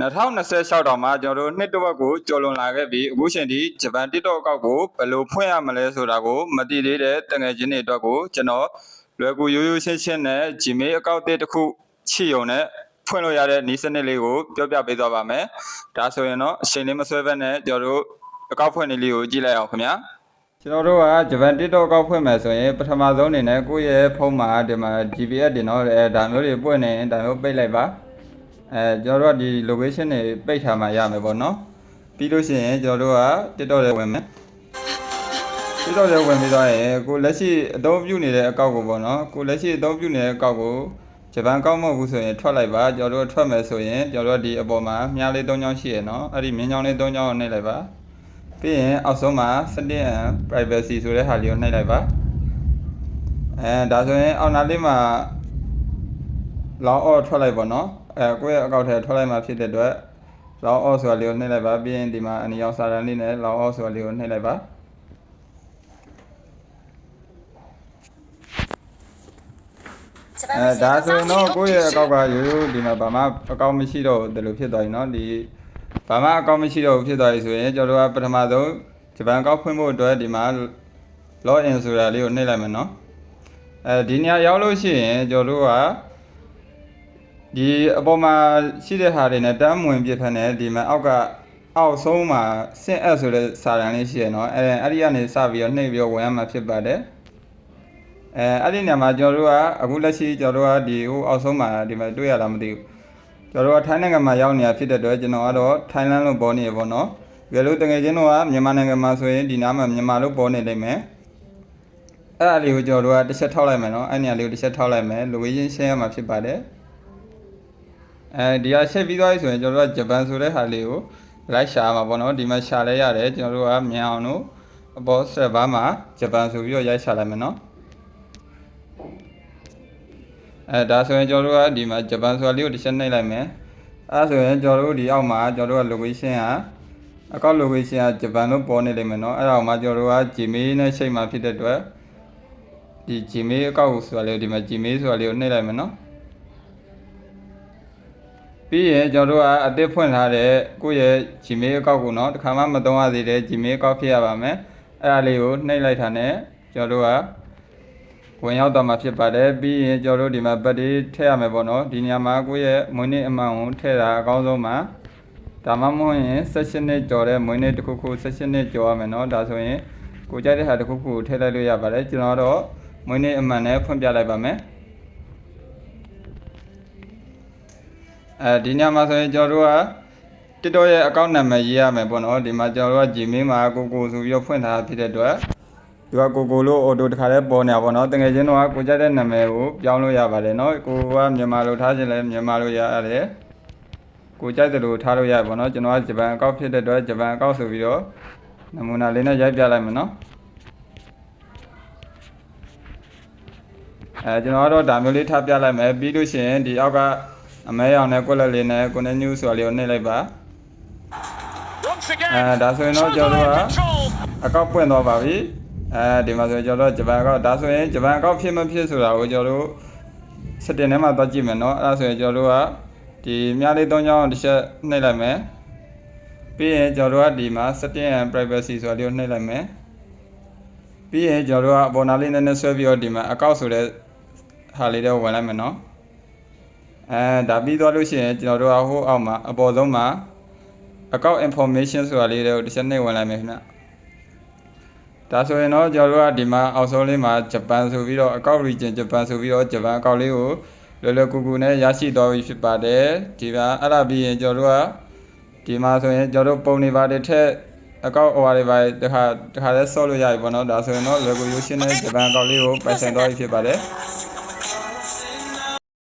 2026တောင်မှကျွန်တော်တို့နှစ်တစ်ဝက်ကိုကျော်လွန်လာခဲ့ပြီးအခုချိန်ထိဂျပန် TikTok အကောင့်ကိုဘယ်လိုဖွင့်ရမလဲဆိုတာကိုမသိသေးတဲ့တငယ်ချင်းတွေအတွက်ကိုကျွန်တော်လွယ်ကူရိုးရိုးရှင်းရှင်းနဲ့ Gmail အကောင့်တစ်ခုရှိုံနဲ့ဖွင့်လို့ရတဲ့နည်းစနစ်လေးကိုပြောပြပေးသွားပါမယ်။ဒါဆိုရင်တော့အချိန်လေးမဆွဲဘဲနဲ့ကျွန်တော်တို့အကောင့်ဖွင့်နည်းလေးကိုကြည့်လိုက်အောင်ခင်ဗျာ။ကျွန်တော်တို့ကဂျပန် TikTok အကောင့်ဖွင့်မယ်ဆိုရင်ပထမဆုံးအနေနဲ့ကိုယ့်ရဲ့ဖုန်းမှာဒီမှာ GPS တင်တော့ဒါမျိုးတွေပွင့်နေရင်ဒါမျိုးပိတ်လိုက်ပါ။ကျွန်တော်တို့ကဒီ location တွေပိတ်ထားမှရမယ်ပေါ့နော်ပြီးလို့ရှိရင်ကျွန်တော်တို့က TikTok ထဲဝင်မယ် TikTok ထဲဝင်ပြီးတော့ကိုလက်ရှိအသုံးပြုနေတဲ့အကောင့်ကိုပေါ့နော်ကိုလက်ရှိအသုံးပြုနေတဲ့အကောင့်ကိုဂျပန်ကောက်မဟုတ်ဘူးဆိုရင်ထွက်လိုက်ပါကျွန်တော်တို့ထွက်မယ်ဆိုရင်ကျွန်တော်တို့ဒီအပေါ်မှာမြားလေး၃ချောင်းရှိရနော်အဲ့ဒီမြင်းချောင်းလေး၃ချောင်းကိုနှိပ်လိုက်ပါပြီးရင်အောက်ဆုံးမှာ setting and privacy ဆိုတဲ့ဟာလေးကိုနှိပ်လိုက်ပါဒါဆိုရင်အောက်နားလေးမှာ log out ထွက်လိုက်ပေါ့နော်ကိုယ့်ရဲ့အကောင့်ထဲထွက်လိုက်မှဖြစ်တဲ့အတွက် log out ဆိုတာလေးကိုနှိပ်လိုက်ပါပြီးရင်ဒီမှာအနီရောင်စာတန်းလေးနဲ့ log out ဆိုတာလေးကိုနှိပ်လိုက်ပါဒါဆိုရင်တော့ကိုယ့်ရဲ့အကောင့်ကရိုးရိုးဒီမှာဘာမှအကောင့်မရှိတော့တယ်လို့ဖြစ်သွားပြီเนาะဒီဘာမှအကောင့်မရှိတော့ဘူးဖြစ်သွားပြီဆိုရင်ကျွန်တော်တို့ကပထမဆုံးဂျပန်အကောင့်ဖွင့်ဖို့အတွက်ဒီမှာ log in ဆိုတာလေးကိုနှိပ်လိုက်မယ်เนาะဒီနေရာရောက်လို့ရှိရင်ကျွန်တော်တို့ကဒီအပေါ်မှာရှိတဲ့ဟာတွေနဲ့တန်းဝင်ပြဖက်နဲ့ဒီမှာအောက်ဆုံးမှာဆင့်အပ်ဆိုတဲ့စာတန်းလေးရှိရเนาะအဲ့ဒီကနေစပြီးတော့နှိပ်ပြီးတော့ဝင်ရမှာဖြစ်ပါတယ်အဲ့ဒီနေရာမှာကျွန်တော်တို့ကအခုလက်ရှိကျွန်တော်တို့ကဒီဟိုအောက်ဆုံးမှာဒီမှာတွေ့ရလားမသိဘူးကျွန်တော်တို့ကထိုင်းနိုင်ငံမှာရောက်နေတာဖြစ်တဲ့အတွက်ကျွန်တော်ကတော့ထိုင်းလန်လို့ပေါ်နေရပေါ့နော်ကြည့်လို့တကယ်ချင်းတော့မြန်မာနိုင်ငံမှာဆိုရင်ဒီနားမှာမြန်မာလို့ပေါ်နေလိမ့်မယ်အဲ့ဒါလေးကိုကျွန်တော်တို့ကတစ်ချက်ထောက်လိုက်မယ်နော်အဲ့နေရာလေးကိုတစ်ချက်ထောက်လိုက်မယ် location share ရမှာဖြစ်ပါတယ်ဒီကဆက်ပြီးသွားပြီဆိုရင်ကျွန်တော်တို့ကဂျပန်ဆိုတဲ့ဟာလေးကိုလိုက်ရှာမှာပေါ့နော်ဒီမှာရှာလဲရတယ်ကျွန်တော်တို့ကမြန်အောင်လို့အပေါ်ဆက်ဘာမှာဂျပန်ဆိုပြီးတော့ရိုက်ရှာလိုက်မယ်နော်ဒါဆိုရင်ကျွန်တော်တို့ကဒီမှာဂျပန်ဆိုတာလေးကိုတစ်ချက်နှိပ်လိုက်မယ်အဲဆိုရင်ကျွန်တော်တို့ဒီအောက်မှာကျွန်တော်တို့က location ကအကောင့် location ကဂျပန်လို့ပေါ်နေလိမ့်မယ်နော်အဲ့ဒါမှကျွန်တော်တို့က Gmail နဲ့ချိန်မှာဖြစ်တဲ့အတွက်ဒီ Gmail အကောင့်ကိုဆိုတာလေးဒီမှာ Gmail ဆိုတာလေးကိုနှိပ်လိုက်မယ်နော်ပြီးရင်ကျွန်တော်တို့ကအသစ်ဖွင့်ထားတဲ့ကိုယ့်ရဲ့ Gmail အကောင့်ကိုနော်တစ်ခါမှမသုံးရသေးတဲ့ Gmail အကောင့်ဖြစ်ရပါမယ်အဲ့ဒါလေးကိုနှိပ်လိုက်တာနဲ့ကျွန်တော်တို့ကဝင်ရောက်တော့မှာဖြစ်ပါတယ်ပြီးရင်ကျွန်တော်တို့ဒီမှာဘတ်တွေထည့်ရမယ်ပေါ့နော်ဒီနေရာမှာကိုယ့်ရဲ့မွေးနေ့အမှန်ကိုထည့်တာအကောင်းဆုံးပါဒါမှမဟုတ်ရင်16နှစ်ကျော်တဲ့မွေးနေ့တစ်ခုခု16နှစ်ကျော်ရမယ်နော်ဒါဆိုရင်ကိုကြိုက်တဲ့ဟာတစ်ခုခုထည့်လိုက်လို့ရပါတယ်ကျွန်တော်တော့မွေးနေ့အမှန်နဲ့ဖွင့်ပြလိုက်ပါမယ်ဒီညမှာဆိုရင်ကျွန်တော်တို့က TikTok ရဲ့အကောင့်နာမည်ရေးရမယ်ပေါ့နော်ဒီမှာကျွန်တော်တို့က Gmail မှာကိုဆိုပြီးတော့ဖွင့်ထားဖြစ်တဲ့အတွက်သူကကိုလို့ auto တခါလဲပေါ်နေတာပေါ့နော်တကယ်ချင်းတော့ကိုကြိုက်တဲ့နာမည်ကိုပြောင်းလို့ရပါတယ်နော်ကိုကမြန်မာလိုထားခြင်းလဲမြန်မာလိုရရတယ်ကိုကြိုက်တယ်လို့ထားလို့ရပါပေါ့နော်ကျွန်တော်ကဂျပန်အကောင့်ဖြစ်တဲ့အတွက်ဂျပန်အကောင့်ဆိုပြီးတော့နမူနာလေးနဲ့ရိုက်ပြလိုက်မယ်နော်ကျွန်တော်ကတော့ဒါမျိုးလေးထားပြလိုက်မယ်ပြီးလို့ရှိရင်ဒီအောက်ကအမဲရောင်နဲ့ကွက်လက်လေးနဲ့ connect new ဆိုတာလေးကိုနှိပ်လိုက်ပါဒါဆိုရင်တော့ကျွန်တော်တို့ကအကောင့်ပွင့်သွားပါပြီဒီမှာဆိုကျွန်တော်တို့ဂျပန်အကောင့်ဒါဆိုရင်ဂျပန်အကောင့်ဖြစ်မဖြစ်ဆိုတာကိုကျွန်တော်တို့ setting ထဲမှာသွားကြည့်မယ်เนาะအဲ့ဒါဆိုရင်ကျွန်တော်တို့ကဒီမြားလေး၃ချောင်းတစ်ချက်နှိပ်လိုက်မယ်ပြီးရင်ကျွန်တော်တို့ကဒီမှာ setting and privacy ဆိုတာလေးကိုနှိပ်လိုက်မယ်ပြီးရင်ကျွန်တော်တို့ကအပေါ်နားလေးနည်းနည်းဆွဲပြီးတော့ဒီမှာအကောင့်ဆိုတဲ့ဟာလေးတွေကိုဝင်လိုက်မယ်เนาะဒါပြီးသွားလို့ရှိရင်ကျွန်တော်တို့ကဟိုအောက်မှာအပေါ်ဆုံးမှာအကောင့် information ဆိုတာလေးတွေကိုတစ်ချက်နှိပ်ဝင်လိုက်မယ်ခင်ဗျဒါဆိုရင်တော့ကျွန်တော်တို့ကဒီမှာအောက်ဆုံးလေးမှာဂျပန်ဆိုပြီးတော့အကောင့် region ဂျပန်ဆိုပြီးတော့ဂျပန်အကောင့်လေးကိုလွယ်လွယ်ကူကူနဲ့ရရှိသွားပြီဖြစ်ပါတယ်ဒီမှာအဲ့ဒါပြီးရင်ကျွန်တော်တို့ကဒီမှာဆိုရင်ကျွန်တော်တို့ပုံနေပါတယ်ထက်အကောင့် over တွေပါတခါလဲဆော့လို့ရပြီပေါ့နော်ဒါဆိုရင်တော့လွယ်ကူရိုးရှင်းတဲ့ဂျပန်အကောင့်လေးကိုပိုင်ဆိုင်သွားပြီဖြစ်ပါတယ်